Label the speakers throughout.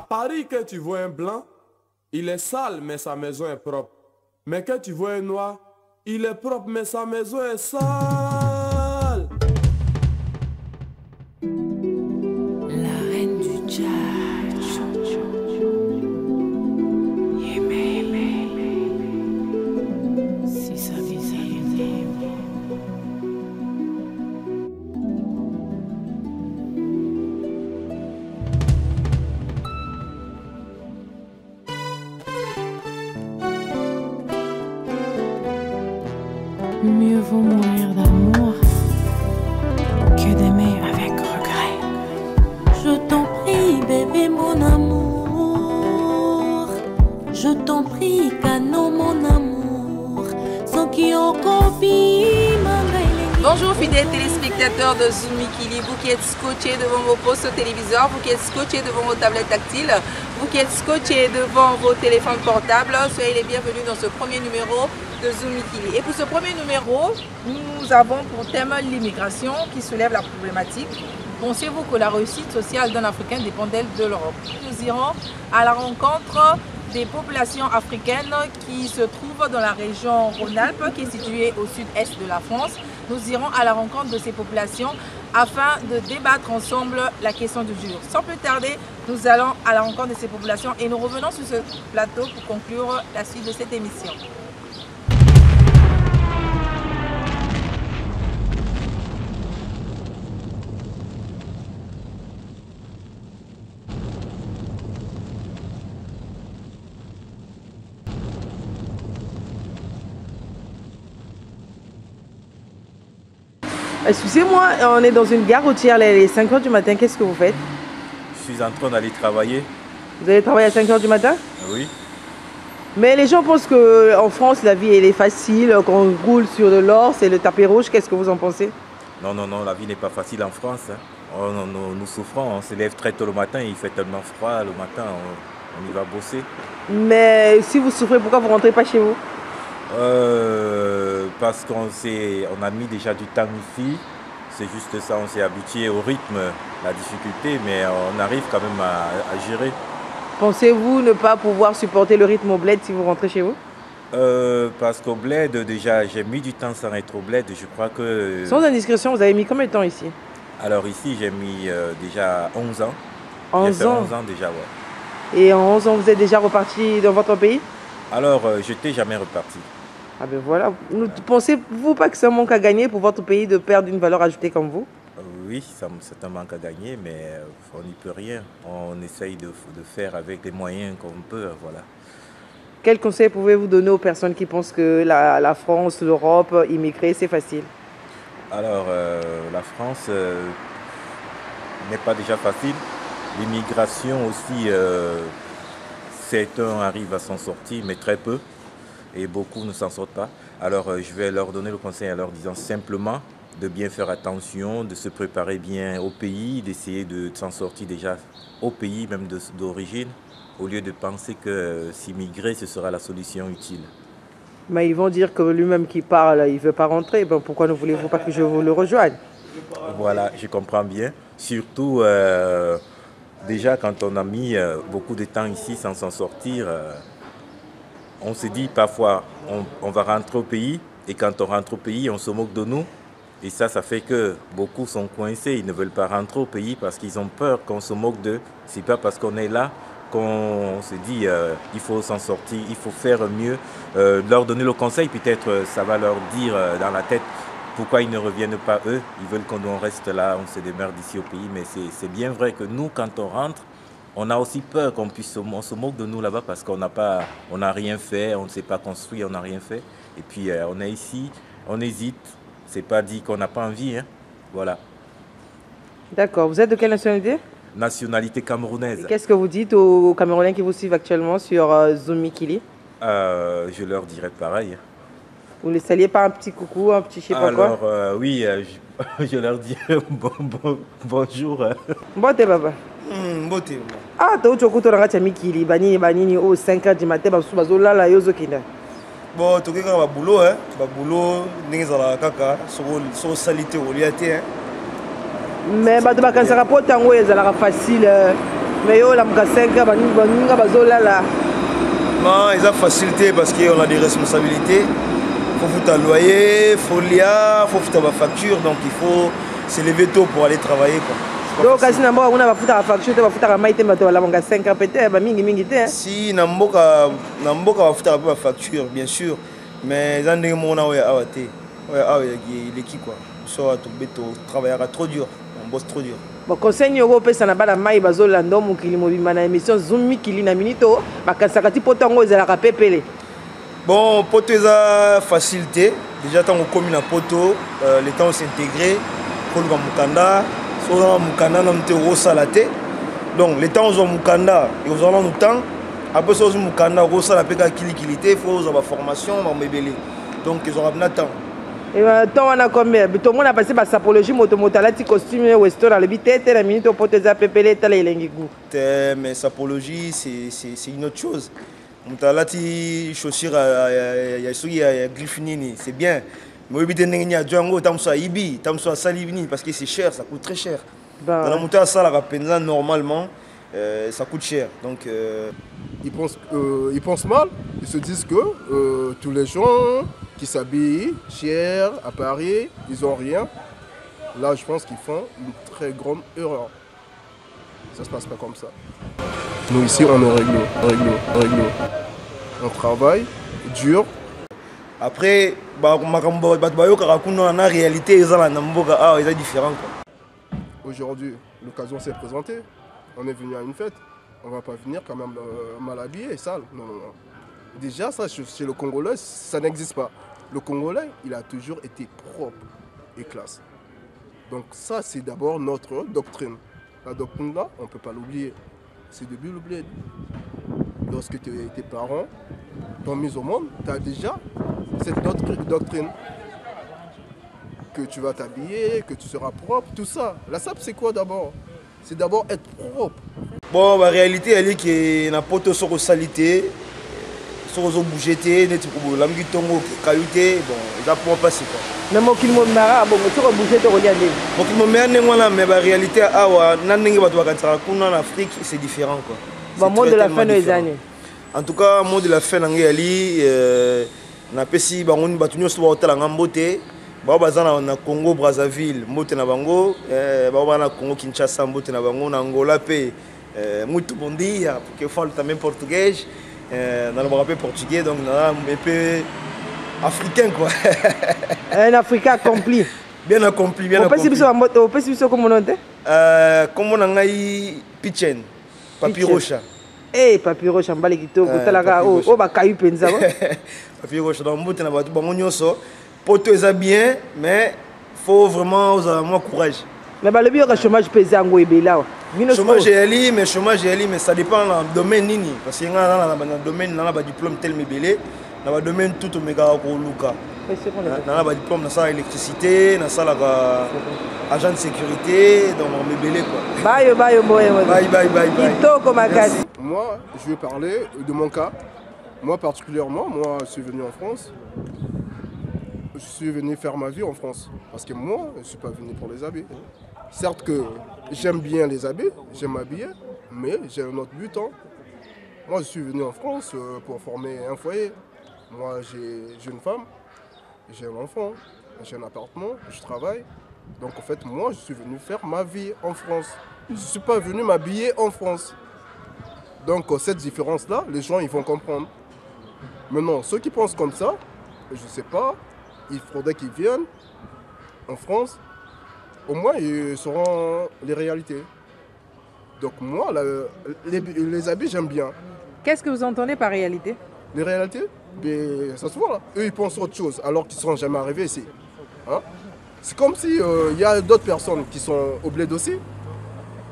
Speaker 1: Paris, que tu vois un blanc, il est sale, mais sa maison est propre. Mais que tu vois un noir, il est propre, mais sa maison est sale.
Speaker 2: La reine du jazz. Si ça mieux vaut mourir d'amour que d'aimer avec regret. Je t'en prie, bébé, mon amour. Je t'en prie, canon, mon amour. Sans qui on copie,
Speaker 3: Bonjour fidèles téléspectateurs de Zoomikili, vous qui êtes scotchés devant vos postes téléviseurs, vous qui êtes scotchés devant vos tablettes tactiles, vous qui êtes scotchés devant vos téléphones portables, soyez les bienvenus dans ce premier numéro de Zoomikili. Et pour ce premier numéro, nous avons pour thème l'immigration qui soulève la problématique. Pensez-vous que la réussite sociale d'un Africain dépend-elle de l'Europe? Nous irons à la rencontre des populations africaines qui se trouvent dans la région Rhône-Alpes, qui est située au sud-est de la France. Nous irons à la rencontre de ces populations afin de débattre ensemble la question du jour. Sans plus tarder, nous allons à la rencontre de ces populations et nous revenons sur ce plateau pour conclure la suite de cette émission.
Speaker 4: Excusez-moi, on est dans une gare routière, il est 5 h du matin, qu'est-ce que vous faites?
Speaker 5: Je suis en train d'aller travailler.
Speaker 4: Vous allez travailler à 5 h du matin?
Speaker 5: Oui.
Speaker 4: Mais les gens pensent qu'en France, la vie elle est facile, qu'on roule sur de l'or, c'est le tapis rouge, qu'est-ce que vous en pensez?
Speaker 5: Non, non, non, la vie n'est pas facile en France. Hein. Nous souffrons, on se lève très tôt le matin, il fait tellement froid le matin, on y va bosser.
Speaker 4: Mais si vous souffrez, pourquoi vous ne rentrez pas chez vous?
Speaker 5: Parce qu'on a mis déjà du temps ici, c'est juste ça, on s'est habitué au rythme, la difficulté, mais on arrive quand même à gérer.
Speaker 4: Pensez-vous ne pas pouvoir supporter le rythme au bled si vous rentrez chez vous?
Speaker 5: Parce qu'au bled, déjà, j'ai mis du temps sans être au bled, je crois que...
Speaker 4: Sans indiscrétion, vous avez mis combien de temps ici?
Speaker 5: Alors ici, j'ai mis déjà 11 ans.
Speaker 4: 11 ans?
Speaker 5: 11 ans déjà, ouais.
Speaker 4: Et en 11 ans, vous êtes déjà reparti dans votre pays?
Speaker 5: Alors, je n'étais jamais reparti.
Speaker 4: Ah ben voilà. Pensez-vous pas que c'est un manque à gagner pour votre pays de perdre une valeur ajoutée comme vous?
Speaker 5: Oui, c'est un manque à gagner, mais on n'y peut rien. On essaye de faire avec les moyens qu'on peut, voilà.
Speaker 4: Quel conseil pouvez-vous donner aux personnes qui pensent que la France, l'Europe, immigrer, c'est facile?
Speaker 5: Alors, la France n'est pas déjà facile. L'immigration aussi, certains arrivent à s'en sortir, mais très peu. Et beaucoup ne s'en sortent pas. Alors je vais leur donner le conseil en leur disant simplement de bien faire attention, de se préparer bien au pays, d'essayer de s'en sortir déjà au pays même d'origine, au lieu de penser que s'immigrer, ce sera la solution utile.
Speaker 4: Mais ils vont dire que lui-même qui parle, il ne veut pas rentrer. Ben, pourquoi ne voulez-vous pas que je vous le rejoigne?
Speaker 5: Voilà, je comprends bien. Surtout, déjà quand on a mis beaucoup de temps ici sans s'en sortir, on se dit parfois, on va rentrer au pays, et quand on rentre au pays, on se moque de nous. Et ça fait que beaucoup sont coincés, ils ne veulent pas rentrer au pays parce qu'ils ont peur qu'on se moque d'eux. C'est pas parce qu'on est là qu'on se dit il faut s'en sortir, il faut faire mieux. Leur donner le conseil, peut-être ça va leur dire dans la tête pourquoi ils ne reviennent pas eux. Ils veulent qu'on reste là, on se démerde ici au pays. Mais c'est bien vrai que nous, quand on rentre, on a aussi peur qu'on se moque de nous là-bas parce qu'on n'a rien fait, on ne s'est pas construit, on n'a rien fait. Et puis on est ici, on hésite. C'est pas dit qu'on n'a pas envie, hein. Voilà.
Speaker 4: D'accord. Vous êtes de quelle nationalité?
Speaker 5: Nationalité camerounaise.
Speaker 4: Qu'est-ce que vous dites aux Camerounais qui vous suivent actuellement sur Zoomikili?
Speaker 5: Je leur dirais pareil.
Speaker 4: Vous les saluez par un petit coucou, un petit je sais pas quoi?
Speaker 5: Alors oui, je leur dirais bonjour.
Speaker 4: Bote papa.
Speaker 6: Bote.
Speaker 4: Ah, tu as écouté la Mikili, banini au 5 h du matin, bazola la yozo kinda.
Speaker 6: Bon, tu as un boulot, hein? Boulot, n'engala kaka, so salité au liaté, hein?
Speaker 4: Mais bah de vacances rapport tango ezala facile. Mais yo, la mka 5 ans, baninga bazola là.
Speaker 6: Non, ils ont facilité parce qu'on a des responsabilités. Il faut foutre un loyer, il faut l'IA, il faut foutre ma facture. Donc il faut se lever tôt pour aller travailler.
Speaker 4: Donc, si on a fait la facture, on a fait la maïté, on a 5 ans peut-être, mingi.
Speaker 6: Si, on a fait la facture, bien sûr. Mais on a fait l'équipe. On travaillera trop dur, on bosse trop dur.
Speaker 4: Bon, conseil européen, ça n'a pas la maille, bazola, ndom, qui limobima émission Zoom Mikili na minito, bakasakati potango ezalaka pepele.
Speaker 6: Bon, poto eza facilité. Déjà tant qu'on commune à poto, les temps s'intégrer, pour le mukanda, sur mukanda na mtero salate. Donc les temps on mukanda et aux allons nous temps. Après ça on mukanda rosa la peka kilikilité, faut avoir formation, on mebele. Donc ils auront bien temps.
Speaker 4: Et temps on a combien? Tout le monde a passé par sapologie, motomotalati, costume, western, à l'habité, la minute au pote za pepele, tala elengigu.
Speaker 6: Mais sapologie c'est une autre chose. Motalati chaussures ya griffini, c'est bien. Mais oui, il y a Django, Tamso Ibi, Tamso Salivini, parce que c'est cher, ça coûte très cher. Dans la montée à ça, la normalement, ça coûte cher. Donc,
Speaker 7: ils pensent mal, ils se disent que tous les gens qui s'habillent cher à Paris, ils n'ont rien. Là, je pense qu'ils font une très grande erreur. Ça ne se passe pas comme ça. Nous ici, on est réglo. On travaille dur.
Speaker 6: Après, la réalité est différente.
Speaker 7: Aujourd'hui, l'occasion s'est présentée. On est venu à une fête. On ne va pas venir quand même mal habillé et sale. Non. Déjà, ça, chez le Congolais, ça n'existe pas. Le Congolais, il a toujours été propre et classe. Donc ça, c'est d'abord notre doctrine. La doctrine là, on ne peut pas l'oublier. C'est depuis l'oublier. Lorsque tes parents t'ont mis au monde, tu as déjà cette doctrine. Que tu vas t'habiller, que tu seras propre, tout ça. La SAP, c'est quoi d'abord? C'est d'abord être propre.
Speaker 6: Bon, la réalité, elle est qu'il n'y a pas de salité. Sur les bougetés, les tongo, qualité, bon, ils apprennent pas c'est quoi.
Speaker 4: Mais moi qui me mara, bon, tu vas bouger, tu regardes.
Speaker 6: Moi qui me mets mais la réalité, en Afrique, c'est différent quoi.
Speaker 4: Bon, monde de la fin des années.
Speaker 6: En tout cas, monde de la fin d'année, na pesi bango batunyo so hôtel en Mbote, ba bazana na Congo Brazzaville, Mbote na bango, ba na Congo Kinshasa, Mbote na bango na Angola pe muito bom dia, porque eu falo também português. Dans le rappel portugais, donc un peu africain quoi.
Speaker 4: Un Africain accompli.
Speaker 6: Bien accompli, bien accompli.
Speaker 4: On peut suivre comment on dit?
Speaker 6: Comme on a eu Pichen, Papirocha.
Speaker 4: Eh, Papirocha, on va les quitter. Oh, bah, Caillou Penza.
Speaker 6: Papirocha, dans le bout, on a battu Bangonioso. Poto est bien, mais il faut vraiment avoir courage.
Speaker 4: Mais le bio, le chômage pesant, là.
Speaker 6: Chômage est ali, mais ça dépend du domaine. Parce qu'il y a un domaine, il y a un diplôme tel mais belé, il y a un domaine tout au méga au Luka. Il y a un diplôme dans l'électricité, dans l'agent de sécurité, donc on est belé quoi.
Speaker 4: Bye.
Speaker 7: Moi, je vais parler de mon cas. Moi particulièrement, je suis venu en France. Je suis venu faire ma vie en France. Parce que moi, je ne suis pas venu pour les habits. Certes que j'aime bien les habits, j'aime m'habiller, mais j'ai un autre but. Moi, je suis venu en France pour former un foyer. Moi, j'ai une femme, j'ai un enfant, j'ai un appartement, je travaille. Donc, en fait, moi, je suis venu faire ma vie en France. Je ne suis pas venu m'habiller en France. Donc, cette différence-là, les gens, ils vont comprendre. Maintenant, ceux qui pensent comme ça, je ne sais pas, il faudrait qu'ils viennent en France. Au moins, ils sauront les réalités. Donc moi, les habits, j'aime bien.
Speaker 4: Qu'est-ce que vous entendez par réalité?
Speaker 7: Les réalités, ça se voit là. Eux, ils pensent autre chose, alors qu'ils ne sont jamais arrivés ici. Hein? C'est comme si y a d'autres personnes qui sont au bled aussi.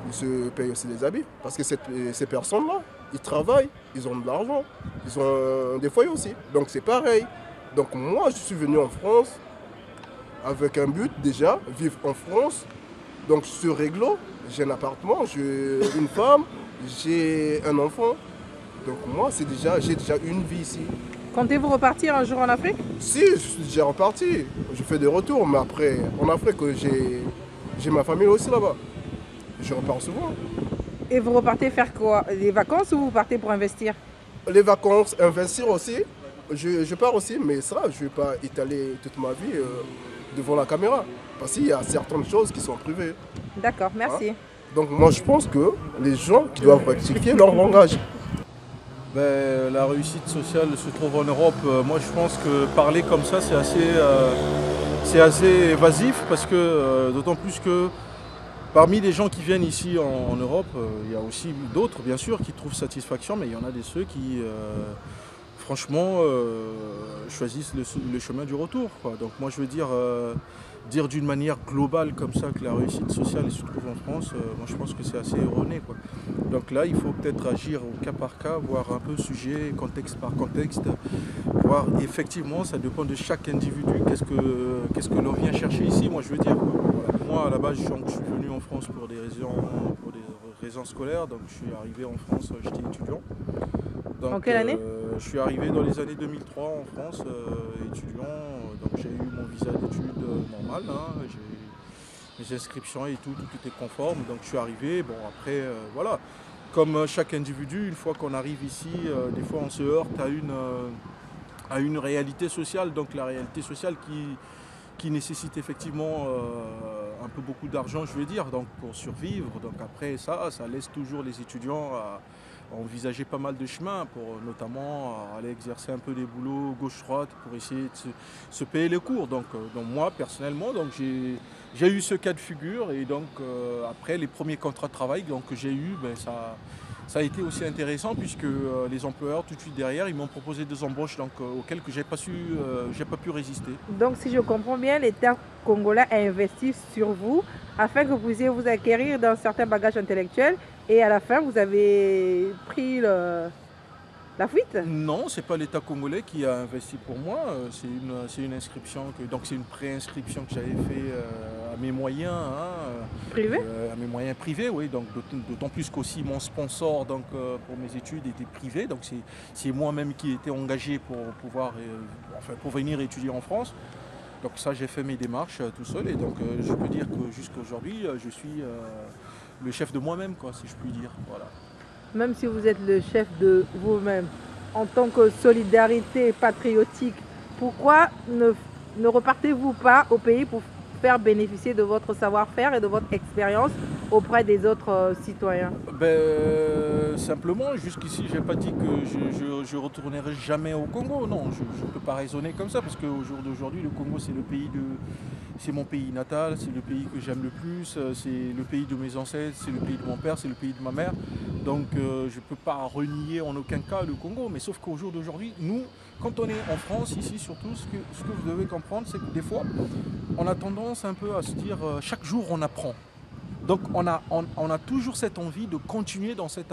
Speaker 7: Ils se payent aussi les habits. Parce que ces personnes-là, ils travaillent, ils ont de l'argent, ils ont des foyers aussi. Donc c'est pareil. Donc moi, je suis venu en France avec un but déjà, vivre en France. Donc je suis réglo, j'ai un appartement, j'ai une femme, j'ai un enfant. Donc moi, j'ai déjà une vie ici.
Speaker 4: Comptez-vous repartir un jour en Afrique?
Speaker 7: Si, je suis déjà reparti. Je fais des retours, mais après, en Afrique, j'ai ma famille aussi là-bas. Je repars souvent.
Speaker 3: Et vous repartez faire quoi? Des vacances ou vous partez pour investir?
Speaker 7: Les vacances, investir aussi. Je pars aussi, mais ça, je ne vais pas étaler toute ma vie devant la caméra. Parce qu'il y a certaines choses qui sont privées.
Speaker 3: D'accord, merci.
Speaker 7: Donc moi, je pense que les gens qui doivent rectifier leur langage.
Speaker 8: Ben, la réussite sociale se trouve en Europe. Moi, je pense que parler comme ça, c'est assez évasif parce que d'autant plus que parmi les gens qui viennent ici en Europe, il y a aussi d'autres, bien sûr, qui trouvent satisfaction, mais il y en a des ceux qui, franchement, choisissent le chemin du retour, quoi. Donc moi, je veux dire d'une manière globale comme ça que la réussite sociale se trouve en France, moi, je pense que c'est assez erroné, quoi. Donc là, il faut peut-être agir au cas par cas, voir un peu sujet, contexte par contexte, voir effectivement, ça dépend de chaque individu, qu'est-ce que l'on vient chercher ici, moi, je veux dire, quoi. Voilà. Moi, à la base, je suis venu en France pour des raisons scolaires, donc je suis arrivé en France, j'étais étudiant. Donc,
Speaker 3: en quelle année?
Speaker 8: Je suis arrivé dans les années 2003 en France, étudiant, donc j'ai eu mon visa d'études normal, hein, j'ai mes inscriptions et tout était conforme, donc je suis arrivé, bon après, voilà, comme chaque individu, une fois qu'on arrive ici, des fois on se heurte à une réalité sociale, donc la réalité sociale qui nécessite effectivement un peu beaucoup d'argent, je veux dire, donc pour survivre. Donc après ça laisse toujours les étudiants à envisager pas mal de chemins pour notamment aller exercer un peu des boulots gauche-droite pour essayer de se payer les cours. Donc moi personnellement, donc j'ai eu ce cas de figure et donc après les premiers contrats de travail donc, que j'ai eu, ben, ça a été aussi intéressant puisque les employeurs tout de suite derrière, ils m'ont proposé des embauches donc, auxquelles que j'ai pas pu résister.
Speaker 3: Donc si je comprends bien, l'État congolais a investi sur vous afin que vous puissiez vous acquérir d'un certain bagage intellectuel et à la fin vous avez pris la fuite?
Speaker 8: Non, c'est pas l'État congolais qui a investi pour moi, c'est une inscription, donc c'est une préinscription que j'avais fait à mes moyens.
Speaker 3: Privés?
Speaker 8: À mes moyens privés, oui, donc d'autant plus qu'aussi mon sponsor donc, pour mes études était privé, donc c'est moi-même qui étais engagé pour pouvoir, pour venir étudier en France. Donc ça, j'ai fait mes démarches tout seul et donc je peux dire que jusqu'à aujourd'hui, je suis le chef de moi-même, quoi, si je puis dire. Voilà.
Speaker 3: Même si vous êtes le chef de vous-même, en tant que solidarité patriotique, pourquoi ne repartez-vous pas au pays pour faire bénéficier de votre savoir-faire et de votre expérience auprès des autres citoyens?
Speaker 8: Simplement, jusqu'ici, je n'ai pas dit que je retournerai jamais au Congo. Non, je ne peux pas raisonner comme ça parce qu'au jour d'aujourd'hui, le Congo, c'est mon pays natal, c'est le pays que j'aime le plus, c'est le pays de mes ancêtres, c'est le pays de mon père, c'est le pays de ma mère. Donc je ne peux pas renier en aucun cas le Congo, mais sauf qu'au jour d'aujourd'hui, nous, quand on est en France, ici surtout, ce que vous devez comprendre, c'est que des fois, on a tendance un peu à se dire chaque jour on apprend. Donc on a toujours cette envie de continuer dans cet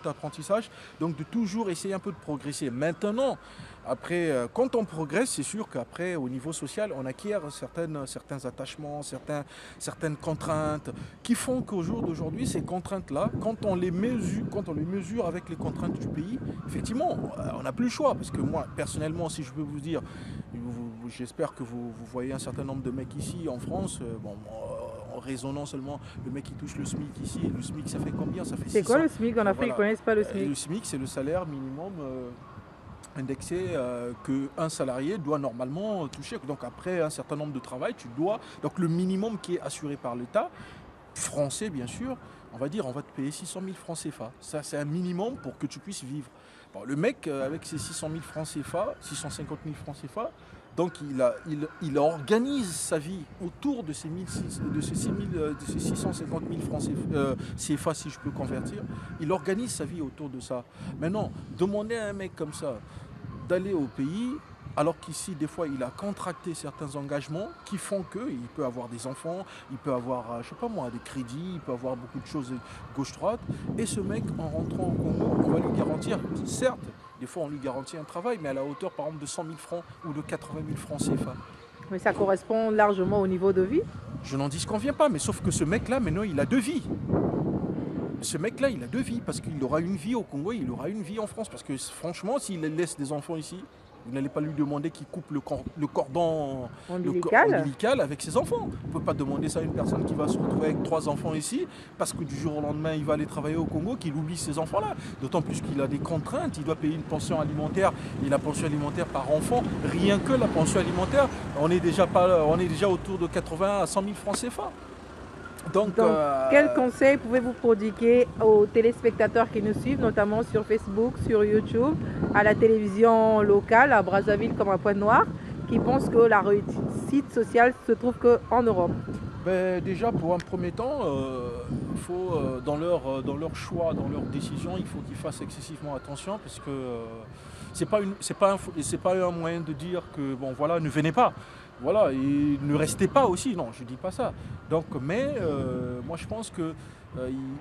Speaker 8: apprentissage, donc de toujours essayer un peu de progresser. Maintenant, après, quand on progresse, c'est sûr qu'après, au niveau social, on acquiert certains attachements, certaines contraintes, qui font qu'au jour d'aujourd'hui, ces contraintes-là, quand on les mesure avec les contraintes du pays, effectivement, on n'a plus le choix. Parce que moi, personnellement, si je peux vous dire, j'espère que vous voyez un certain nombre de mecs ici en France, en raisonnant seulement, le mec qui touche le SMIC ici, le SMIC ça fait combien? Ça fait 600.
Speaker 3: C'est quoi le SMIC? En Afrique,
Speaker 8: voilà.
Speaker 3: Ils ne connaissent pas le SMIC.
Speaker 8: Le SMIC, c'est le salaire minimum indexé qu'un salarié doit normalement toucher. Donc après un certain nombre de travail, tu dois... Donc le minimum qui est assuré par l'État, français bien sûr, on va dire on va te payer 600 000 francs CFA. Ça c'est un minimum pour que tu puisses vivre. Bon, le mec avec ses 600 000 francs CFA, 650 000 francs CFA, donc il organise sa vie autour de ces 650 000 francs CFA, si je peux convertir. Il organise sa vie autour de ça. Maintenant, demander à un mec comme ça d'aller au pays, alors qu'ici, des fois, il a contracté certains engagements qui font qu'il peut avoir des enfants, il peut avoir, je sais pas moi, des crédits, il peut avoir beaucoup de choses gauche-droite. Et ce mec, en rentrant au Congo, on va lui garantir, certes, des fois, on lui garantit un travail, mais à la hauteur, par exemple, de 100 000 francs ou de 80 000 francs CFA.
Speaker 3: Mais ça correspond largement au niveau de vie?
Speaker 8: Je n'en disconviens pas, mais sauf que ce mec-là, maintenant, il a deux vies. Ce mec-là, il a deux vies, parce qu'il aura une vie au Congo, il aura une vie en France. Parce que franchement, s'il laisse des enfants ici, Vous n'allez pas lui demander qu'il coupe le cordon
Speaker 4: ombilical
Speaker 8: avec ses enfants. Vous ne pouvez pas demander ça à une personne qui va se retrouver avec 3 enfants ici, parce que du jour au lendemain, il va aller travailler au Congo, qu'il oublie ces enfants-là. D'autant plus qu'il a des contraintes, il doit payer une pension alimentaire, et la pension alimentaire par enfant, rien que la pension alimentaire, on est déjà autour de 80 à 100 000 francs CFA. Donc,
Speaker 4: quel conseil pouvez-vous prodiguer aux téléspectateurs qui nous suivent, notamment sur Facebook, sur YouTube, à la télévision locale, à Brazzaville comme à Pointe-Noire, qui pensent que la réussite sociale se trouve qu'en Europe?
Speaker 8: Déjà, pour un premier temps, il faut, dans leur choix, dans leur décision, il faut qu'ils fassent excessivement attention, parce que c'est pas un moyen de dire que, bon voilà, ne venez pas. Voilà, et ne restez pas aussi, non, je ne dis pas ça. Donc, mais moi je pense que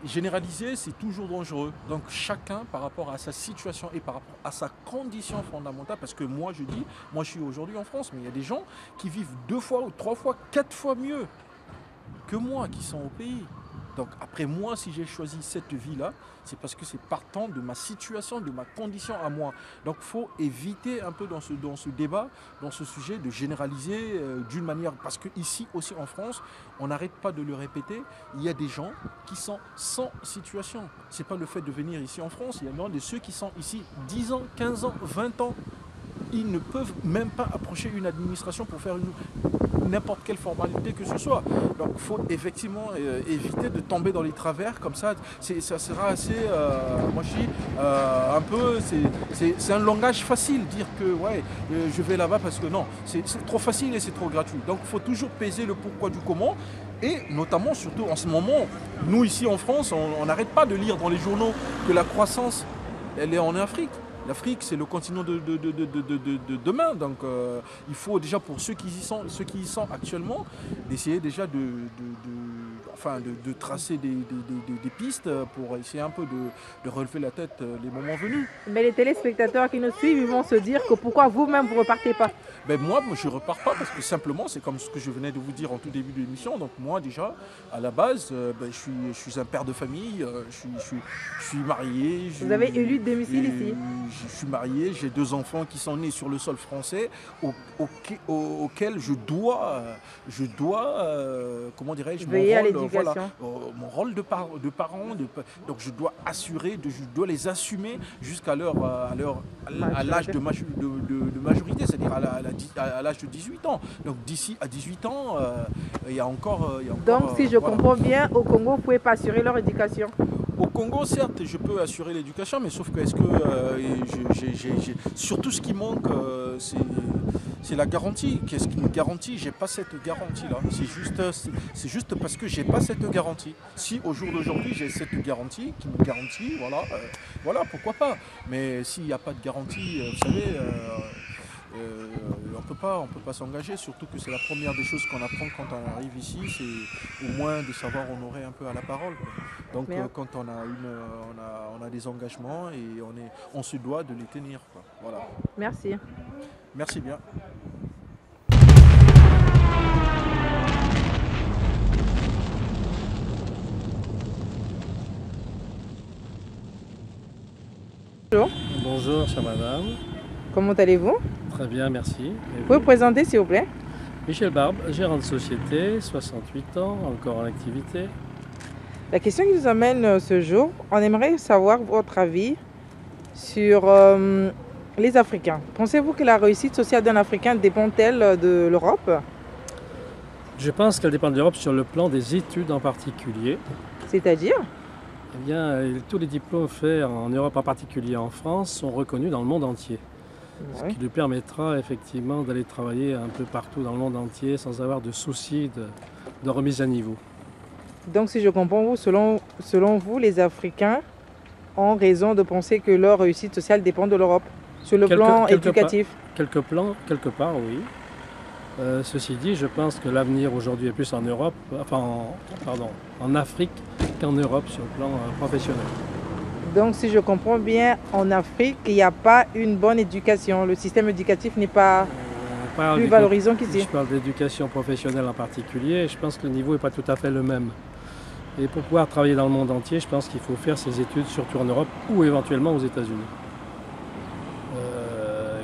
Speaker 8: généraliser, c'est toujours dangereux. Donc chacun, par rapport à sa situation et par rapport à sa condition fondamentale, parce que moi je dis, moi je suis aujourd'hui en France, mais il y a des gens qui vivent 2 fois, 3 fois, 4 fois mieux que moi, qui sont au pays. Donc après moi, si j'ai choisi cette vie-là, c'est parce que c'est partant de ma situation, de ma condition à moi. Donc il faut éviter un peu dans ce débat, dans ce sujet, de généraliser d'une manière, parce qu'ici aussi en France, on n'arrête pas de le répéter, il y a des gens qui sont sans situation. Ce n'est pas le fait de venir ici en France, il y a de ceux qui sont ici 10 ans, 15 ans, 20 ans. Ils ne peuvent même pas approcher une administration pour faire n'importe quelle formalité que ce soit. Donc il faut effectivement éviter de tomber dans les travers comme ça. Ça sera assez, moi je dis, un peu, c'est un langage facile, dire que ouais, je vais là-bas parce que non, c'est trop facile et c'est trop gratuit. Donc il faut toujours peser le pourquoi du comment. Et notamment, surtout en ce moment, nous ici en France, on n'arrête pas de lire dans les journaux que la croissance, elle est en Afrique. L'Afrique, c'est le continent de demain. Donc, il faut déjà, pour ceux qui y sont actuellement, d'essayer déjà de tracer des pistes pour essayer un peu de relever la tête les moments venus.
Speaker 4: Mais les téléspectateurs qui nous suivent, ils vont se dire que pourquoi vous-même vous ne repartez pas?
Speaker 8: Moi, je ne repars pas parce que simplement, c'est comme ce que je venais de vous dire en tout début de l'émission. Donc moi, déjà, à la base, je suis un père de famille, je suis marié.
Speaker 4: Vous avez élu de domicile ici?
Speaker 8: Je suis marié, j'ai 2 enfants qui sont nés sur le sol français, auxquels je dois comment dirais-je,
Speaker 4: veiller à l'éducation.
Speaker 8: Voilà, mon rôle de parent, donc je dois assurer, je dois les assumer jusqu'à l'âge de majorité, c'est-à-dire à l'âge de 18 ans. Donc d'ici à 18 ans, il y a encore...
Speaker 4: Donc si je comprends bien, au Congo, vous ne pouvez pas assurer leur éducation?
Speaker 8: Au Congo, certes, je peux assurer l'éducation, mais sauf que surtout ce qui manque, c'est la garantie. Qu'est-ce qui me garantit? J'ai pas cette garantie-là. C'est juste parce que j'ai pas cette garantie. Si au jour d'aujourd'hui j'ai cette garantie qui me garantit, voilà, pourquoi pas. Mais s'il n'y a pas de garantie, vous savez, on peut pas s'engager, surtout que c'est la première des choses qu'on apprend quand on arrive ici, c'est au moins de savoir honorer un peu à la parole. Donc quand on a des engagements et on se doit de les tenir. Voilà.
Speaker 4: Merci.
Speaker 8: Merci bien.
Speaker 4: Bonjour.
Speaker 9: Bonjour, chère madame.
Speaker 4: Comment allez-vous?
Speaker 9: Très bien, merci.
Speaker 4: Vous pouvez vous présenter, s'il vous plaît?
Speaker 9: Michel Barbe, gérant de société, 68 ans, encore en activité.
Speaker 4: La question qui nous amène ce jour, on aimerait savoir votre avis sur les Africains. Pensez-vous que la réussite sociale d'un Africain dépend-elle de l'Europe?
Speaker 9: Je pense qu'elle dépend de l'Europe sur le plan des études en particulier.
Speaker 4: C'est-à-dire?
Speaker 9: Eh bien, tous les diplômes faits en Europe, en particulier en France, sont reconnus dans le monde entier. Ce qui lui permettra effectivement d'aller travailler un peu partout dans le monde entier sans avoir de soucis de remise à niveau.
Speaker 4: Donc si je comprends, selon vous, les Africains ont raison de penser que leur réussite sociale dépend de l'Europe, sur le plan éducatif?
Speaker 9: Quelque part, oui. Ceci dit, je pense que l'avenir aujourd'hui est plus en Europe, en Afrique qu'en Europe sur le plan professionnel.
Speaker 4: Donc si je comprends bien, en Afrique, il n'y a pas une bonne éducation. Le système éducatif n'est pas plus valorisant qu'ici.
Speaker 9: Je parle d'éducation professionnelle en particulier. Je pense que le niveau n'est pas tout à fait le même. Et pour pouvoir travailler dans le monde entier, je pense qu'il faut faire ses études surtout en Europe ou éventuellement aux États-Unis.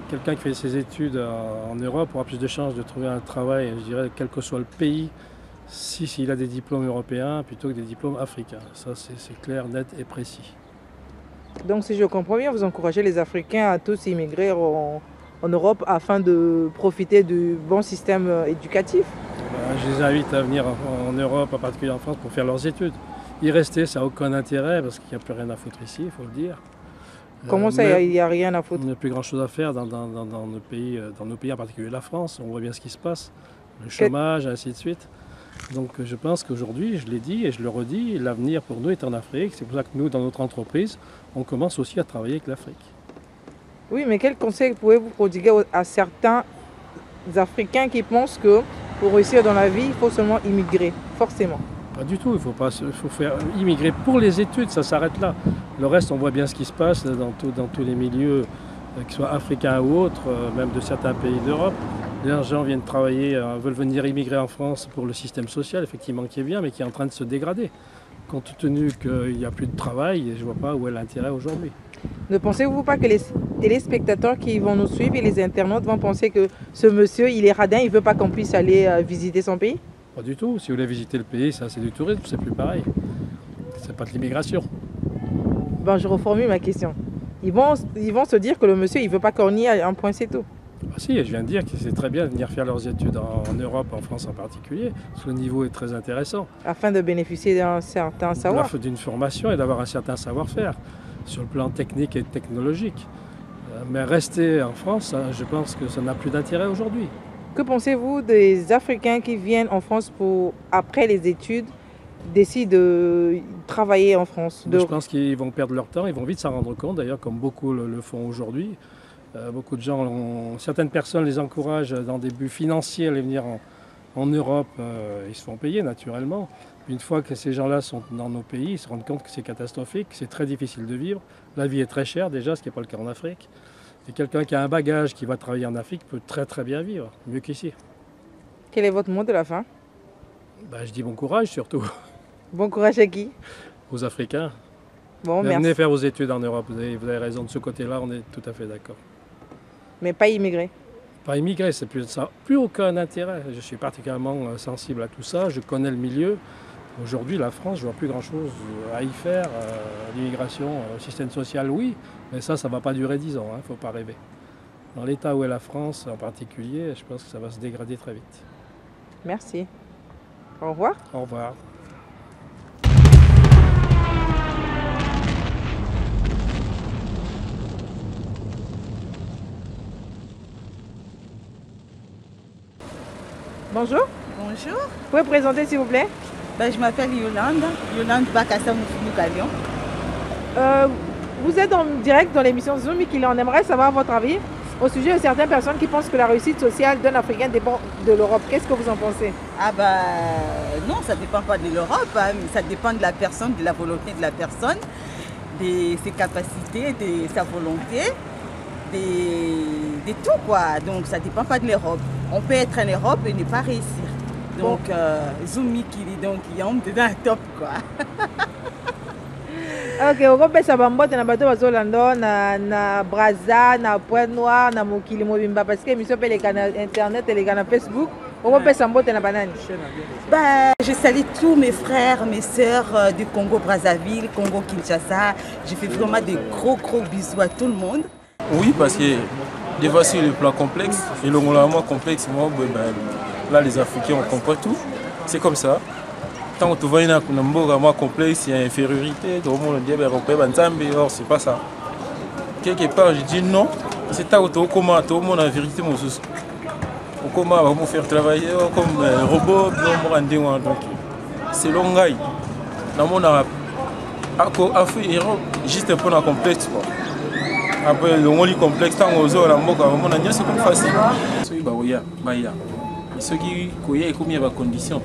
Speaker 9: quelqu'un qui fait ses études en Europe aura plus de chances de trouver un travail, je dirais, quel que soit le pays, s'il a des diplômes européens plutôt que des diplômes africains. Ça, c'est clair, net et précis.
Speaker 4: Donc, si je comprends bien, vous encouragez les Africains à tous immigrer en Europe afin de profiter du bon système éducatif?
Speaker 9: Je les invite à venir en Europe, en particulier en France, pour faire leurs études. Y rester, ça n'a aucun intérêt parce qu'il n'y a plus rien à foutre ici, il faut le dire.
Speaker 4: Comment ça, il n'y a rien à foutre?
Speaker 9: Il n'y a plus grand-chose à faire dans nos pays, en particulier la France. On voit bien ce qui se passe, le chômage, ainsi de suite. Donc je pense qu'aujourd'hui, je l'ai dit et je le redis, l'avenir pour nous est en Afrique. C'est pour ça que nous, dans notre entreprise, on commence aussi à travailler avec l'Afrique.
Speaker 4: Oui, mais quel conseil pouvez-vous prodiguer à certains Africains qui pensent que pour réussir dans la vie, il faut seulement immigrer, forcément? Pas
Speaker 9: du tout, il faut faire immigrer pour les études, ça s'arrête là. Le reste, on voit bien ce qui se passe dans tous les milieux, qu'ils soient africains ou autres, même de certains pays d'Europe. Les gens viennent travailler, veulent venir immigrer en France pour le système social, effectivement, qui est bien, mais qui est en train de se dégrader. Compte tenu qu'il n'y a plus de travail, je ne vois pas où est l'intérêt aujourd'hui.
Speaker 4: Ne pensez-vous pas que les téléspectateurs qui vont nous suivre et les internautes vont penser que ce monsieur, il est radin, il ne veut pas qu'on puisse aller visiter son pays?
Speaker 9: Pas du tout. Si vous voulez visiter le pays, ça c'est du tourisme, c'est plus pareil. C'est pas de l'immigration.
Speaker 4: Bon, je reformule ma question. Ils vont se dire que le monsieur, il ne veut pas qu'on y aille, un point, c'est tout.
Speaker 9: Ah si, je viens de dire que c'est très bien de venir faire leurs études en Europe, en France en particulier, parce que le niveau est très intéressant.
Speaker 4: Afin de bénéficier d'un certain savoir.
Speaker 9: D'une formation et d'avoir un certain savoir-faire, sur le plan technique et technologique. Mais rester en France, je pense que ça n'a plus d'intérêt aujourd'hui.
Speaker 4: Que pensez-vous des Africains qui viennent en France après les études, décident de travailler en France?
Speaker 9: Je pense qu'ils vont perdre leur temps, ils vont vite s'en rendre compte, d'ailleurs, comme beaucoup le font aujourd'hui. Beaucoup de gens, certaines personnes les encouragent dans des buts financiers à aller venir en Europe. Ils se font payer naturellement. Une fois que ces gens-là sont dans nos pays, ils se rendent compte que c'est catastrophique, que c'est très difficile de vivre. La vie est très chère déjà, ce qui n'est pas le cas en Afrique. Et quelqu'un qui a un bagage, qui va travailler en Afrique, peut très très bien vivre, mieux qu'ici.
Speaker 4: Quel est votre mot de la fin?
Speaker 9: Je dis bon courage surtout.
Speaker 4: Bon courage à qui?
Speaker 9: Aux Africains.
Speaker 4: Bon, merci.
Speaker 9: Venez faire vos études en Europe, vous avez raison, de ce côté-là, on est tout à fait d'accord.
Speaker 4: Mais pas immigrer? Pas
Speaker 9: immigrer, c'est plus aucun intérêt. Je suis particulièrement sensible à tout ça, je connais le milieu. Aujourd'hui, la France, je ne vois plus grand-chose à y faire. L'immigration, le système social, oui, mais ça ne va pas durer 10 ans, il ne faut pas rêver. Dans l'état où est la France en particulier, je pense que ça va se dégrader très vite.
Speaker 4: Merci. Au revoir.
Speaker 9: Au revoir.
Speaker 4: Bonjour.
Speaker 10: Bonjour.
Speaker 4: Vous pouvez vous présenter s'il vous plaît?
Speaker 10: Je m'appelle Yolande Bakassa Moukalion.
Speaker 4: Vous êtes en direct dans l'émission Zoom Mikili. On aimerait savoir votre avis au sujet de certaines personnes qui pensent que la réussite sociale d'un Africain dépend de l'Europe. Qu'est-ce que vous en pensez?
Speaker 10: Non, ça ne dépend pas de l'Europe, hein, mais ça dépend de la personne, de la volonté de la personne, de ses capacités, de sa volonté, de tout quoi. Donc ça ne dépend pas de l'Europe. On peut être en Europe et ne pas réussir. Donc, Zoom Mikili, donc il y a un dedans top quoi.
Speaker 4: Ok, okopesa bambote na bato bazolanda na Brazza, na Pointe-Noire, na Mokili Mobimba parce que émission peut les canaux internet et les canaux Facebook. Okopesa mbote na banani.
Speaker 10: Je salue tous mes frères, mes sœurs du Congo Brazzaville, Congo Kinshasa. Je fais vraiment des gros bisous à tout le monde.
Speaker 8: Oui, parce que des fois sur le plan complexe et le moment complexe, moi, là les Africains on comprend tout. C'est comme ça. Tant que tu vois un mot complexe, il y a infériorité, tout le monde dit or c'est pas ça. Quelque part je dis non, c'est ta auto comment tout le monde en vérité mon sous. Comment on va faire travailler comme un robot donc c'est long gars. Dans mon arabe juste un peu complexe quoi. Après le monde complexe tant aux autres la mboka mon anya c'est plus facile. Ceux baoya baya. Ceux qui koya comme il y a conditions.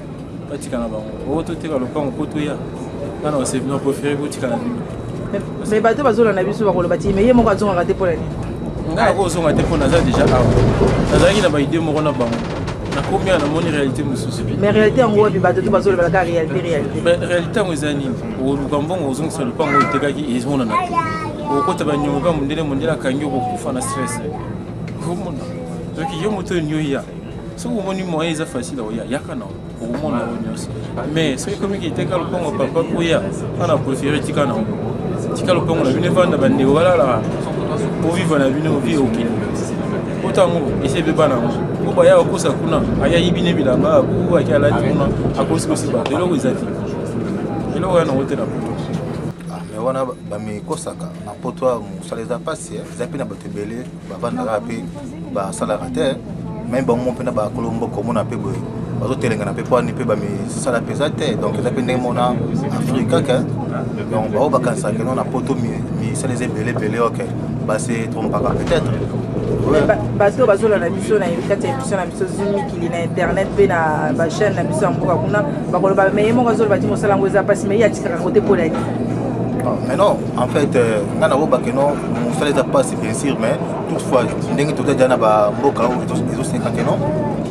Speaker 4: Mais bateau bazolo na biso bakolo bati mais yemo kazo ngate pour l'année.
Speaker 8: Nga ko zonga te pona za déjà awa. Nazaki na ba idée moko na bango. Na combien na moni réalité mususu bi.
Speaker 4: Mais réalité en gros bi bateau bazolo ba la réalité.
Speaker 8: Mais réalité ngozani. O lukambo ngozonga so le pango tekaki izona na. O kota ba nyoba mundele mundela kangi ko kufa na stress. Donc il y a moto nyoya. So on y moyen ça facile oya yakana au monde mais c'est comme qui était quand on papa oya on a préféré tikana. Tikalo pongo na bine vanda bande wala la. Pour vivre na bine vie au Kenya. Autant et c'est beba na. Ko ba ya okosa kuna aya yibine bilanga ku akala tuna akosi ko siba. Delo wezati. Delo wana wote na poto.
Speaker 11: Wana bamikosaka na poto musaleza pasi zapi na batebele bavanda rapi ba salara te même bon mon pena ba kolombo komona pe boy bazotelenga na pe po ni pe ba mi sala pesa te donc zapi ndenge mona afrika ka donc ba bakansa que non na poto mi saleza belé OK ba se trompaka peut-être
Speaker 4: bato bazola na biso na kati ya émission na biso Zumi Kili na internet pe na ba chaîne na biso mboka kuna bakoloba mais mo bazola bati mosala ngo za pasi mais ya tikaka côté polani.
Speaker 11: Mais non, en fait, on fait les passes bien sûr, mais toutefois, on a tout déjà na mboka ils ont 50 ans.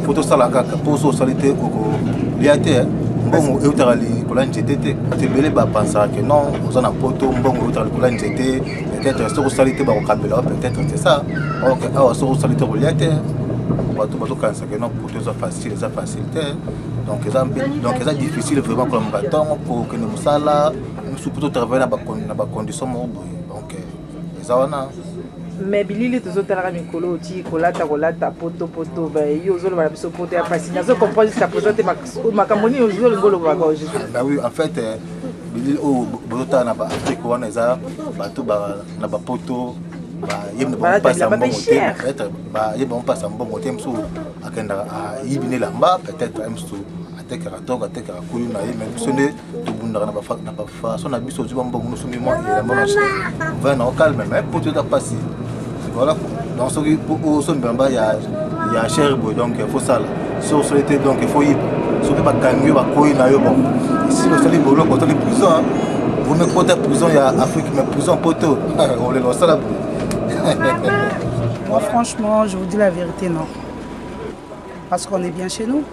Speaker 11: Photo sala kaka, poso salité koko liate, mbongo eutarali kolani JTT. Tu belé ba penser que non, on a poto mbongo eutarali kolani JTT, peut-être sur salité ba okabela peut-être c'est ça. OK, ah sur salité liate. Bato kansa que non pour deux facile, ça facilité. Donc c'est difficile vraiment comme bâton pour que nous sala surtout travailler dans ba conditions donc ça wana
Speaker 4: mais bilili tozotala mikolo ti kolata poto ba yo zolo ba biso poto ya pasi nazo comprendre jusqu'à présent makamoni yo zolo ngolo ba goje.
Speaker 11: Bah oui en fait bilili o bozotala na ba Afrique wana eza bato ba na ba poto ba yem ba passa bon peut-être ba yem ba passa bon motem so akenda yibine lamba peut-être même so ateka kulu na ye même sonné to bunda na ba façon na biso tu bon nous sommes moi et la monarchie va na calme mais pour tout passer voilà dans ce qui pour son bamba il y a cher donc il faut ça sur solité donc il faut y surtout pas gagner ba koyi na yo bon ici le solide bolo quand les prison vous me côté prison il y a Afrique mais prison poto on les lance là.
Speaker 12: Moi franchement je vous dis la vérité non parce qu'on est bien chez nous.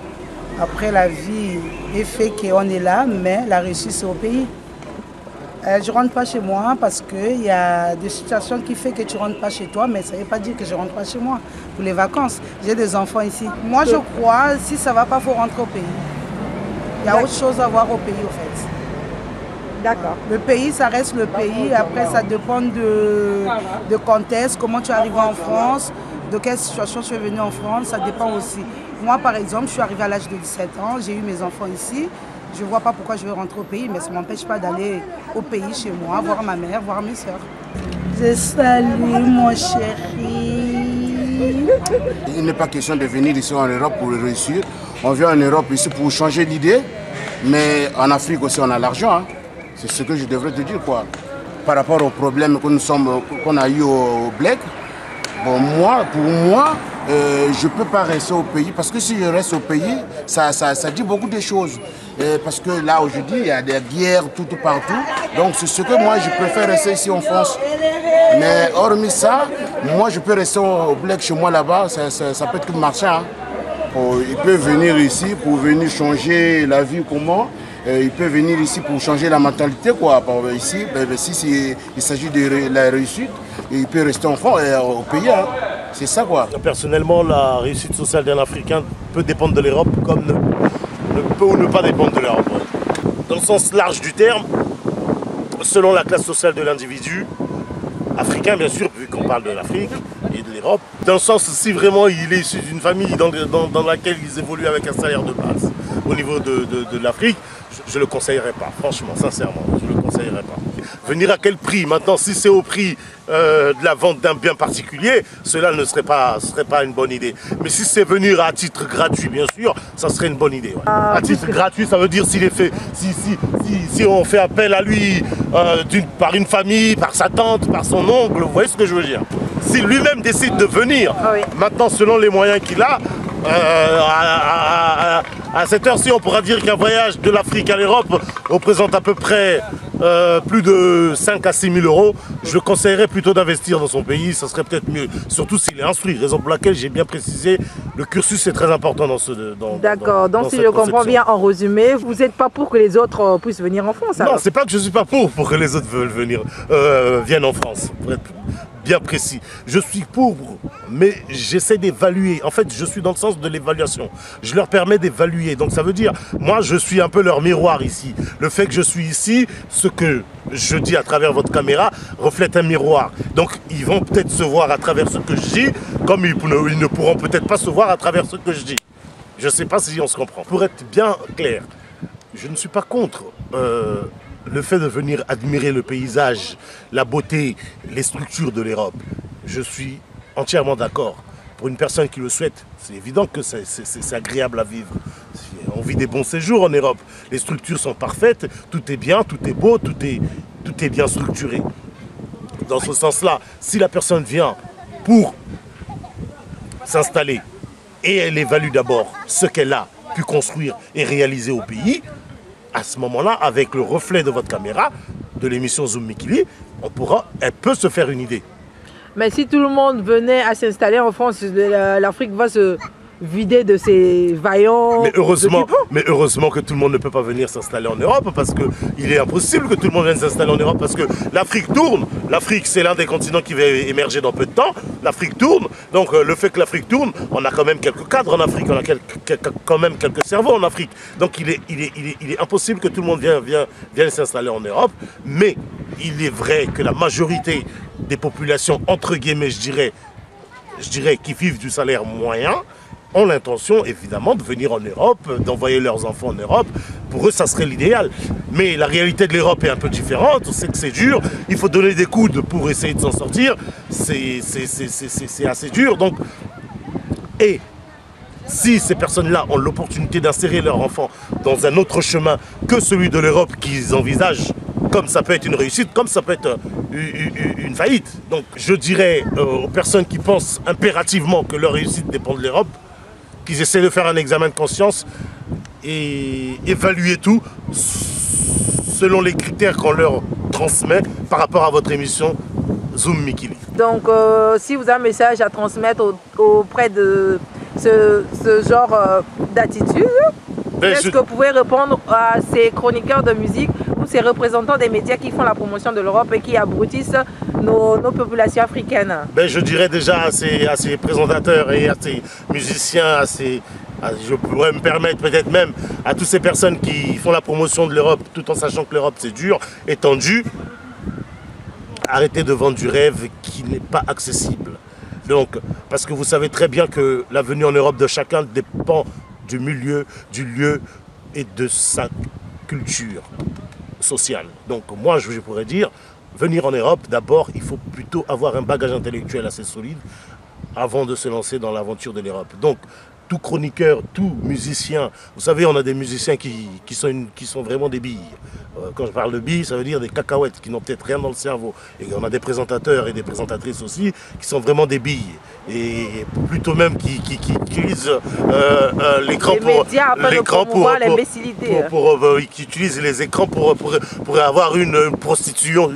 Speaker 12: Après, la vie est fait qu'on est là, mais la réussite, c'est au pays. Je ne rentre pas chez moi parce qu'il y a des situations qui font que tu ne rentres pas chez toi, mais ça ne veut pas dire que je ne rentre pas chez moi pour les vacances. J'ai des enfants ici. Moi, je crois, si ça ne va pas, il faut rentrer au pays. Il y a autre chose à voir au pays, au fait.
Speaker 4: D'accord.
Speaker 12: Le pays, ça reste le pays. Après, ça dépend de contexte, comment tu es arrivé en France, de quelle situation tu es venu en France, ça dépend aussi. Moi, par exemple, je suis arrivée à l'âge de 17 ans, j'ai eu mes enfants ici. Je ne vois pas pourquoi je vais rentrer au pays, mais ça ne m'empêche pas d'aller au pays chez moi, voir ma mère, voir mes soeurs. Je salue mon chéri.
Speaker 13: Il n'est pas question de venir ici en Europe pour réussir. On vient en Europe ici pour changer d'idée, mais en Afrique aussi on a l'argent. Hein. C'est ce que je devrais te dire quoi. Par rapport aux problèmes qu'on a eu au Bled. Bon, pour moi, je ne peux pas rester au pays parce que si je reste au pays, ça dit beaucoup de choses. Parce que là, aujourd'hui, il y a des guerres tout partout. Donc, c'est ce que moi, je préfère rester ici en France. Mais hormis ça, moi, je peux rester au Bled chez moi là-bas. Ça peut être marcher. Hein. Il peut venir ici pour venir changer la vie comment. Il peut venir ici pour changer la mentalité. Quoi. Ici, si il s'agit de la réussite, il peut rester au pays. Hein. C'est ça quoi.
Speaker 14: Personnellement, la réussite sociale d'un Africain peut dépendre de l'Europe comme ne peut ou ne pas dépendre de l'Europe. Dans le sens large du terme, selon la classe sociale de l'individu, africain bien sûr, vu qu'on parle de l'Afrique et de l'Europe, dans le sens si vraiment il est issu d'une famille dans laquelle ils évoluent avec un salaire de base au niveau de l'Afrique, je ne le conseillerais pas, franchement, sincèrement, je ne le conseillerais pas. Venir à quel prix? Maintenant, si c'est au prix de la vente d'un bien particulier, cela ne serait pas une bonne idée. Mais si c'est venir à titre gratuit, bien sûr, ça serait une bonne idée. Ouais. À titre gratuit, ça veut dire s'il est fait, si on fait appel à lui par une famille, par sa tante, par son oncle, vous voyez ce que je veux dire? Si lui-même décide de venir, maintenant selon les moyens qu'il a, à cette heure-ci, on pourra dire qu'un voyage de l'Afrique à l'Europe représente à peu près plus de 5 à 6 000 euros. Je conseillerais plutôt d'investir dans son pays, ça serait peut-être mieux. Surtout s'il est instruit, raison pour laquelle j'ai bien précisé, le cursus est très important dans ce
Speaker 4: D'accord, donc si je comprends bien en résumé, vous n'êtes pas pour que les autres puissent venir en France alors?
Speaker 14: Non, c'est pas que je ne suis pas pour que les autres viennent en France. bien précis. Je suis pour, mais j'essaie d'évaluer. En fait, je suis dans le sens de l'évaluation. Je leur permets d'évaluer. Donc ça veut dire, moi, je suis un peu leur miroir ici. Le fait que je suis ici, ce que je dis à travers votre caméra, reflète un miroir. Donc ils vont peut-être se voir à travers ce que je dis, comme ils ne pourront peut-être pas se voir à travers ce que je dis. Je ne sais pas si on se comprend. Pour être bien clair, je ne suis pas contre le fait de venir admirer le paysage, la beauté, les structures de l'Europe. Je suis entièrement d'accord. Pour une personne qui le souhaite, c'est évident que c'est agréable à vivre. On vit des bons séjours en Europe. Les structures sont parfaites, tout est bien, tout est beau, tout est bien structuré. Dans ce sens-là, si la personne vient pour s'installer et elle évalue d'abord ce qu'elle a pu construire et réaliser au pays, à ce moment-là, avec le reflet de votre caméra, de l'émission Zoom Mikili, elle peut se faire une idée.
Speaker 4: Mais si tout le monde venait à s'installer en France, l'Afrique va se vider de ses vaillants.
Speaker 14: Mais heureusement que tout le monde ne peut pas venir s'installer en Europe, parce qu'il est impossible que tout le monde vienne s'installer en Europe, parce que l'Afrique tourne. L'Afrique, c'est l'un des continents qui va émerger dans peu de temps. L'Afrique tourne. Donc le fait que l'Afrique tourne, on a quand même quelques cadres en Afrique, on a quand même quelques cerveaux en Afrique. Donc il est impossible que tout le monde vienne s'installer en Europe. Mais il est vrai que la majorité des populations, entre guillemets, je dirais, qui vivent du salaire moyen, ont l'intention, évidemment, de venir en Europe, d'envoyer leurs enfants en Europe. Pour eux, ça serait l'idéal. Mais la réalité de l'Europe est un peu différente. On sait que c'est dur. Il faut donner des coudes pour essayer de s'en sortir. C'est assez dur. Donc, et si ces personnes-là ont l'opportunité d'insérer leurs enfants dans un autre chemin que celui de l'Europe qu'ils envisagent, comme ça peut être une réussite, comme ça peut être une faillite. Donc je dirais aux personnes qui pensent impérativement que leur réussite dépend de l'Europe, qu'ils essaient de faire un examen de conscience et évaluer tout selon les critères qu'on leur transmet par rapport à votre émission Zoom Mikili.
Speaker 4: Donc si vous avez un message à transmettre auprès de ce genre d'attitude, est-ce que vous pouvez répondre à ces chroniqueurs de musique ou ces représentants des médias qui font la promotion de l'Europe et qui abrutissent nos populations africaines?
Speaker 14: Je dirais déjà à ces présentateurs et à ces musiciens, je pourrais me permettre peut-être même à toutes ces personnes qui font la promotion de l'Europe tout en sachant que l'Europe c'est dur et tendu, arrêtez de vendre du rêve qui n'est pas accessible. Donc, parce que vous savez très bien que la venue en Europe de chacun dépend du milieu, du lieu et de sa culture sociale. Donc moi, je pourrais dire, venir en Europe, d'abord, il faut plutôt avoir un bagage intellectuel assez solide avant de se lancer dans l'aventure de l'Europe. Donc, tout chroniqueur, tout musicien, vous savez, on a des musiciens qui sont vraiment des billes. Quand je parle de billes, ça veut dire des cacahuètes qui n'ont peut-être rien dans le cerveau. Et on a des présentateurs et des présentatrices aussi qui sont vraiment des billes. Et plutôt même qui utilisent l'écran qui utilisent les écrans pour avoir une prostitution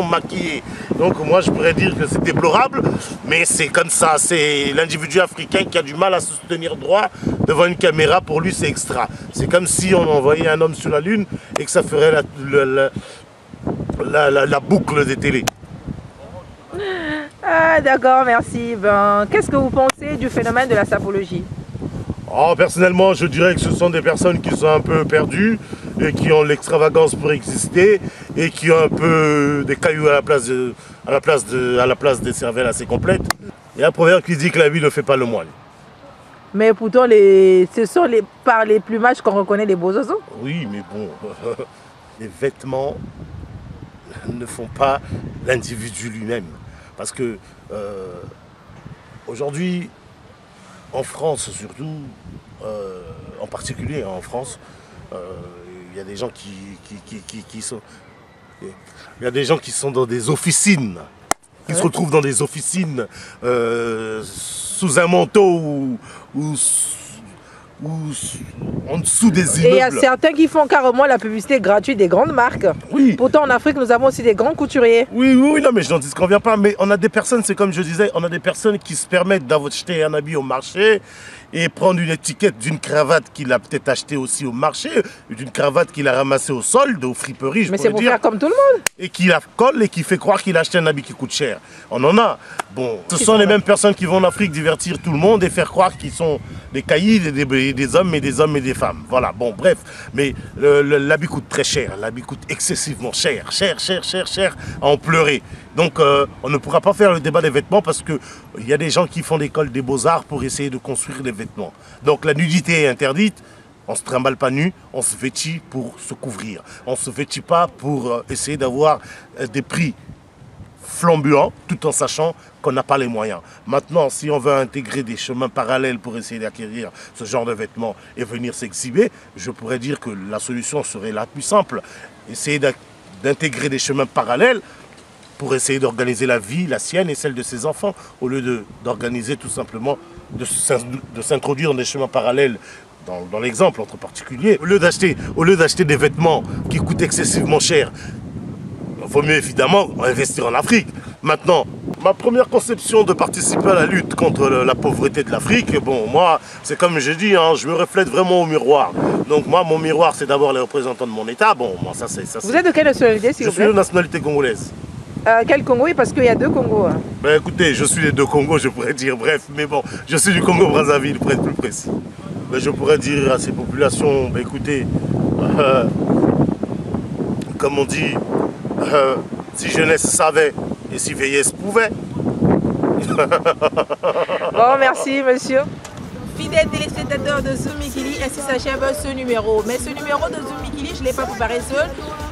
Speaker 14: maquillée. Donc moi je pourrais dire que c'est déplorable, mais c'est comme ça. C'est l'individu africain qui a du mal à se tenir droit devant une caméra. Pour lui c'est extra. C'est comme si on envoyait un homme sur la lune et que ça ferait la boucle des télés.
Speaker 4: Ah, d'accord, merci. Qu'est-ce que vous pensez du phénomène de la sapologie?
Speaker 14: Personnellement, je dirais que ce sont des personnes qui sont un peu perdues et qui ont l'extravagance pour exister et qui ont un peu des cailloux à la place des cervelles assez complètes. Il y a un proverbe qui dit que la vie ne fait pas le moine.
Speaker 4: Mais pourtant, ce sont par les plumages qu'on reconnaît les beaux oiseaux.
Speaker 14: Oui, mais bon, les vêtements ne font pas l'individu lui-même. Parce que aujourd'hui, en France surtout, en particulier en France, il y a des gens qui sont dans des officines, qui se retrouvent dans des officines sous un manteau ou en dessous des immeubles.
Speaker 4: Et il y a certains qui font carrément la publicité gratuite des grandes marques.
Speaker 14: Oui.
Speaker 4: Pourtant en Afrique nous avons aussi des grands couturiers.
Speaker 14: Oui, non mais je n'en disconviens pas. Mais on a des personnes, c'est comme je disais, on a des personnes qui se permettent d'acheter un habit au marché et prendre une étiquette d'une cravate qu'il a peut-être achetée aussi au marché, d'une cravate qu'il a ramassée au solde, aux friperies,
Speaker 4: mais c'est pour faire comme tout le monde.
Speaker 14: Et qui la colle et qui fait croire qu'il a acheté un habit qui coûte cher. On en a. Bon, ce sont les mêmes personnes qui vont en Afrique divertir tout le monde et faire croire qu'ils sont des caïds, des hommes et des femmes. Voilà, bon, bref. Mais l'habit coûte très cher. L'habit coûte excessivement cher. Cher, à en pleurer. Donc, on ne pourra pas faire le débat des vêtements parce qu'il y a des gens qui font l'école des beaux-arts pour essayer de construire des vêtements. Donc, la nudité est interdite. On ne se trimballe pas nu, on se vêtit pour se couvrir. On ne se vêtit pas pour essayer d'avoir des prix flamboyants, tout en sachant qu'on n'a pas les moyens. Maintenant, si on veut intégrer des chemins parallèles pour essayer d'acquérir ce genre de vêtements et venir s'exhiber, je pourrais dire que la solution serait la plus simple. Essayer d'intégrer des chemins parallèles pour essayer d'organiser la vie, la sienne et celle de ses enfants, au lieu d'organiser tout simplement, de s'introduire dans des chemins parallèles. Dans l'exemple entre particuliers, au lieu d'acheter des vêtements qui coûtent excessivement cher, il vaut mieux évidemment investir en Afrique. Maintenant, ma première conception de participer à la lutte contre la pauvreté de l'Afrique, bon, moi, c'est comme je dis, hein, je me reflète vraiment au miroir. Donc moi, mon miroir, c'est d'abord les représentants de mon État. Bon, moi, ça c'est...
Speaker 4: Vous êtes de quelle nationalité, s'il vous plaît?
Speaker 14: Je suis de nationalité congolaise.
Speaker 4: Quel Congo? Oui, parce qu'il y a deux Congos. Hein.
Speaker 14: Ben écoutez, je suis les deux Congos, je pourrais dire, bref, mais bon, je suis du Congo-Brazzaville, pour être plus précis. Mais je pourrais dire à ces populations, ben écoutez, comme on dit, si jeunesse savait et si vieillesse pouvait.
Speaker 4: Bon, merci monsieur.
Speaker 3: Fidèles téléspectateurs de Zoom Mikili, ainsi s'achève ce numéro. Mais ce numéro de Zoom Mikili, je ne l'ai pas préparé seul.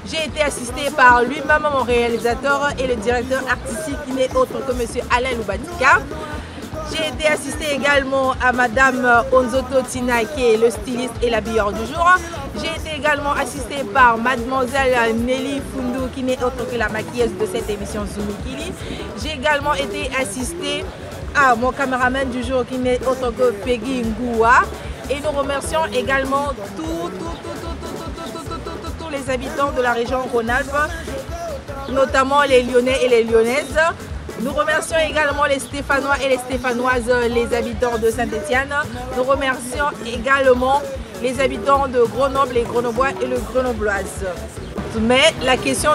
Speaker 3: J'ai été assisté par lui-même, mon réalisateur et le directeur artistique qui n'est autre que monsieur Alain Loubatika. J'ai été assisté également à madame Onzoto Tina qui est le styliste et l'habilleur du jour. J'ai été également assisté par mademoiselle Nelly Fundu qui n'est autre que la maquilleuse de cette émission Zoom Mikili. J'ai également été assisté à mon caméraman du jour qui n'est autre que Peggy Ngoua. Et nous remercions également tous les habitants de la région Rhône-Alpes, notamment les Lyonnais et les Lyonnaises. Nous remercions également les Stéphanois et les Stéphanoises, les habitants de Saint-Étienne. Nous remercions également les habitants de Grenoble, les Grenoblois et les Grenobloises. Mais la question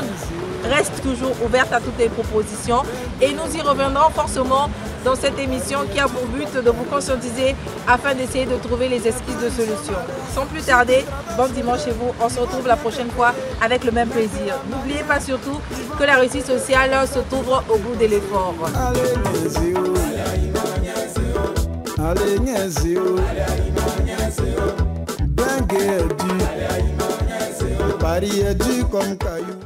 Speaker 3: reste toujours ouverte à toutes les propositions et nous y reviendrons forcément dans cette émission qui a pour but de vous conscientiser afin d'essayer de trouver les esquisses de solutions. Sans plus tarder, bon dimanche chez vous. On se retrouve la prochaine fois avec le même plaisir. N'oubliez pas surtout que la réussite sociale se trouve au bout de l'effort. Paris est dur comme caillou.